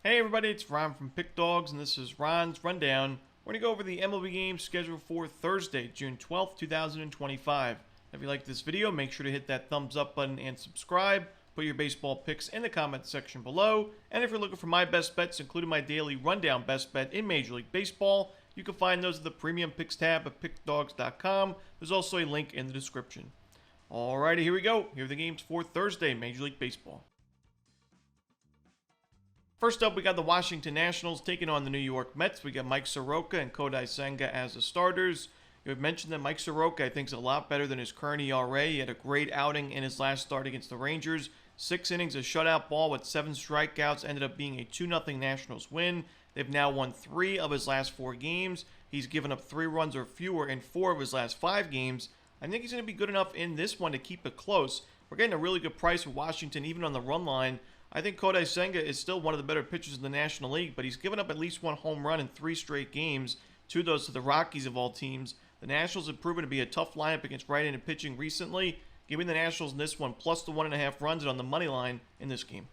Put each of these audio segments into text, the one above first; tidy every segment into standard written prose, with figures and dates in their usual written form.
Hey everybody, it's Ron from Pick Dawgz, and this is Ron's Rundown. We're going to go over the MLB games scheduled for Thursday, June 12th, 2025. If you like this video, make sure to hit that thumbs up button and subscribe. Put your baseball picks in the comment section below. And if you're looking for my best bets, including my daily rundown best bet in Major League Baseball, you can find those at the Premium Picks tab at pickdawgz.com. There's also a link in the description. Alrighty, here we go. Here are the games for Thursday, Major League Baseball. First up, we got the Washington Nationals taking on the New York Mets. We got Mike Soroka and Kodai Senga as the starters. You had mentioned that Mike Soroka, I think, is a lot better than his current ERA. He had a great outing in his last start against the Rangers. 6 innings of shutout ball with 7 strikeouts. Ended up being a 2-0 Nationals win. They've now won 3 of his last 4 games. He's given up 3 runs or fewer in 4 of his last 5 games. I think he's going to be good enough in this one to keep it close. We're getting a really good price for Washington, even on the run line. I think Kodai Senga is still one of the better pitchers in the National League, but he's given up at least 1 home run in 3 straight games, 2 of those to the Rockies of all teams. The Nationals have proven to be a tough lineup against right-handed pitching recently. Give me the Nationals in this one, plus the 1.5 runs and on the money line in this game.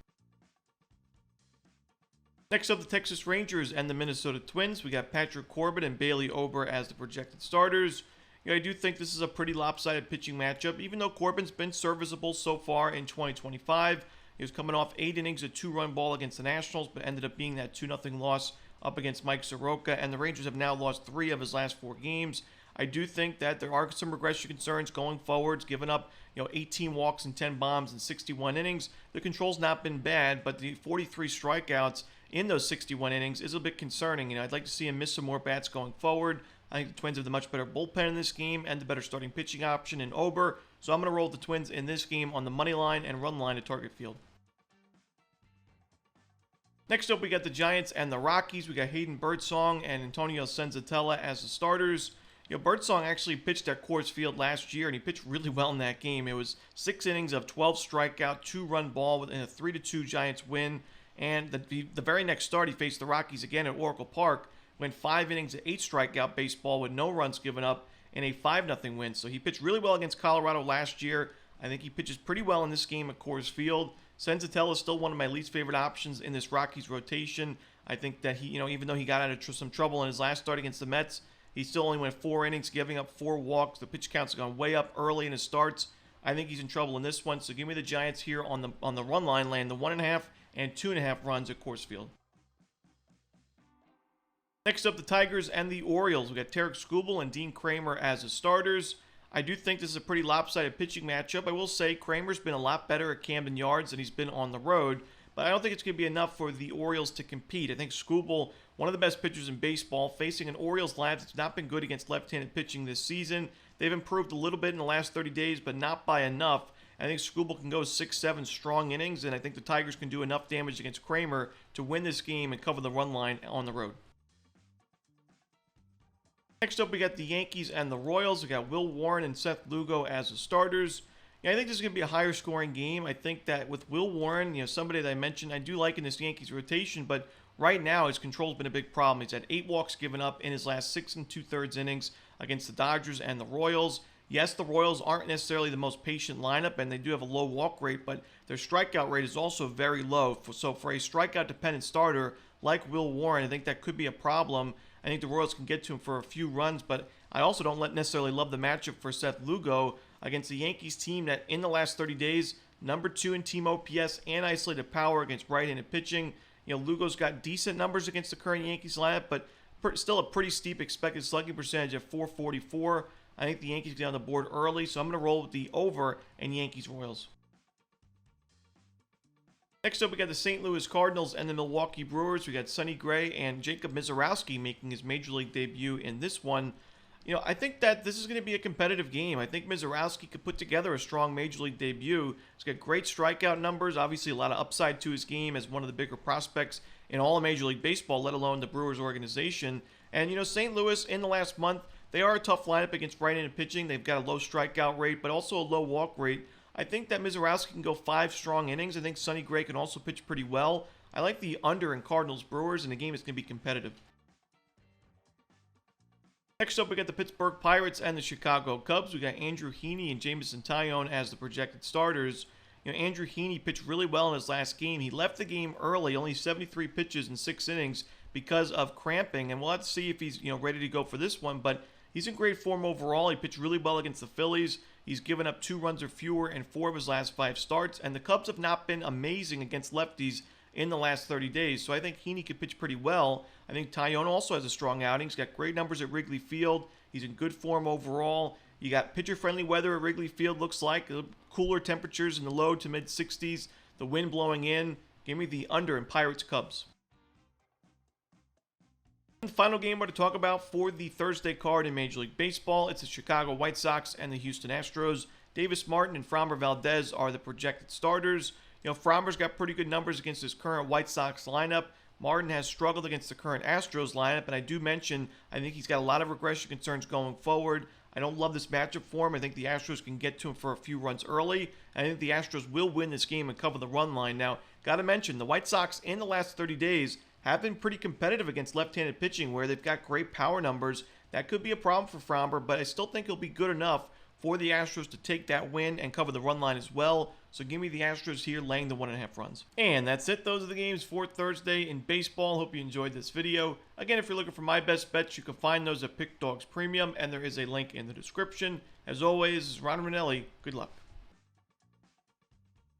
Next up, the Texas Rangers and the Minnesota Twins. We got Patrick Corbin and Bailey Ober as the projected starters. I do think this is a pretty lopsided pitching matchup, even though Corbin's been serviceable so far in 2025. He was coming off 8 innings of 2-run ball against the Nationals, but ended up being that 2-0 loss up against Mike Soroka, and the Rangers have now lost 3 of his last 4 games. I do think that there are some regression concerns going forwards, giving up 18 walks and 10 bombs in 61 innings. The control's not been bad, but the 43 strikeouts in those 61 innings is a bit concerning. I'd like to see him miss some more bats going forward. I think the Twins have the much better bullpen in this game and the better starting pitching option in Ober, so I'm going to roll the Twins in this game on the money line and run line at Target Field. Next up, we got the Giants and the Rockies. We got Hayden Birdsong and Antonio Senzatella as the starters. Birdsong actually pitched at Coors Field last year, and he pitched really well in that game. It was 6 innings of 12 strikeout, 2-run ball within a 3-2 Giants win. And the very next start, he faced the Rockies again at Oracle Park. Went 5 innings of 8 strikeout baseball with no runs given up in a 5-0 win. So he pitched really well against Colorado last year. I think he pitches pretty well in this game at Coors Field. Senzatella is still one of my least favorite options in this Rockies rotation. I think that he, even though he got out of some trouble in his last start against the Mets, he still only went 4 innings, giving up 4 walks. The pitch count's gone way up early in his starts. I think he's in trouble in this one. So give me the Giants here on the run line, laying the 1.5 and 2.5 runs at Coors Field. Next up, the Tigers and the Orioles. We got Tarek Skubal and Dean Kramer as the starters. I do think this is a pretty lopsided pitching matchup. I will say Kramer's been a lot better at Camden Yards than he's been on the road, but I don't think it's going to be enough for the Orioles to compete. I think Skubal, one of the best pitchers in baseball, facing an Orioles lineup that's not been good against left-handed pitching this season. They've improved a little bit in the last 30 days, but not by enough. I think Skubal can go 6-7 strong innings, and I think the Tigers can do enough damage against Kramer to win this game and cover the run line on the road. Next up, we got the Yankees and the Royals. We got Will Warren and Seth Lugo as the starters. I think this is going to be a higher scoring game. I think that with Will Warren, somebody that I mentioned, I do like in this Yankees rotation, but right now his control's been a big problem. He's had 8 walks given up in his last 6 2/3 innings against the Dodgers and the Royals. Yes, the Royals aren't necessarily the most patient lineup, and they do have a low walk rate, but their strikeout rate is also very low. So for a strikeout-dependent starter like Will Warren, I think that could be a problem. I think the Royals can get to him for a few runs, but I also don't necessarily love the matchup for Seth Lugo against the Yankees team that in the last 30 days, number 2 in team OPS and isolated power against right-handed pitching. Lugo's got decent numbers against the current Yankees lineup, but still a pretty steep expected slugging percentage of .444. I think the Yankees get on the board early, so I'm going to roll with the over and Yankees-Royals. Next up, we got the St. Louis Cardinals and the Milwaukee Brewers. We got Sonny Gray and Jacob Misiorowski making his Major League debut in this one. I think that this is going to be a competitive game. I think Misiorowski could put together a strong Major League debut. He's got great strikeout numbers, obviously a lot of upside to his game as one of the bigger prospects in all of Major League Baseball, let alone the Brewers organization. And, St. Louis in the last month, they are a tough lineup against right-handed pitching. They've got a low strikeout rate, but also a low walk rate. I think that Misiorowski can go 5 strong innings. I think Sonny Gray can also pitch pretty well. I like the under in Cardinals-Brewers, and the game is going to be competitive. Next up, we got the Pittsburgh Pirates and the Chicago Cubs. We got Andrew Heaney and Jameson Taillon as the projected starters. Andrew Heaney pitched really well in his last game. He left the game early, only 73 pitches in 6 innings because of cramping, and we'll have to see if he's ready to go for this one, but he's in great form overall. He pitched really well against the Phillies. He's given up 2 runs or fewer in 4 of his last 5 starts, and the Cubs have not been amazing against lefties in the last 30 days, so I think Heaney could pitch pretty well. I think Taillon also has a strong outing. He's got great numbers at Wrigley Field. He's in good form overall. You got pitcher-friendly weather at Wrigley Field, looks like. Cooler temperatures in the low to mid-60s. The wind blowing in. Give me the under in Pirates-Cubs. The final game we're going to talk about for the Thursday card in Major League Baseball. It's the Chicago White Sox and the Houston Astros. Davis Martin and Framber Valdez are the projected starters. Framber's got pretty good numbers against his current White Sox lineup. Martin has struggled against the current Astros lineup, and I do mention I think he's got a lot of regression concerns going forward. I don't love this matchup for him. I think the Astros can get to him for a few runs early. I think the Astros will win this game and cover the run line. Now, got to mention, the White Sox in the last 30 days have been pretty competitive against left-handed pitching where they've got great power numbers. That could be a problem for Framber, but I still think he'll be good enough for the Astros to take that win and cover the run line as well. So give me the Astros here laying the 1.5 runs. And that's it. Those are the games for Thursday in baseball. Hope you enjoyed this video. Again, if you're looking for my best bets, you can find those at Pick Dawgz Premium, and there is a link in the description. As always, this is Romanelli. Good luck.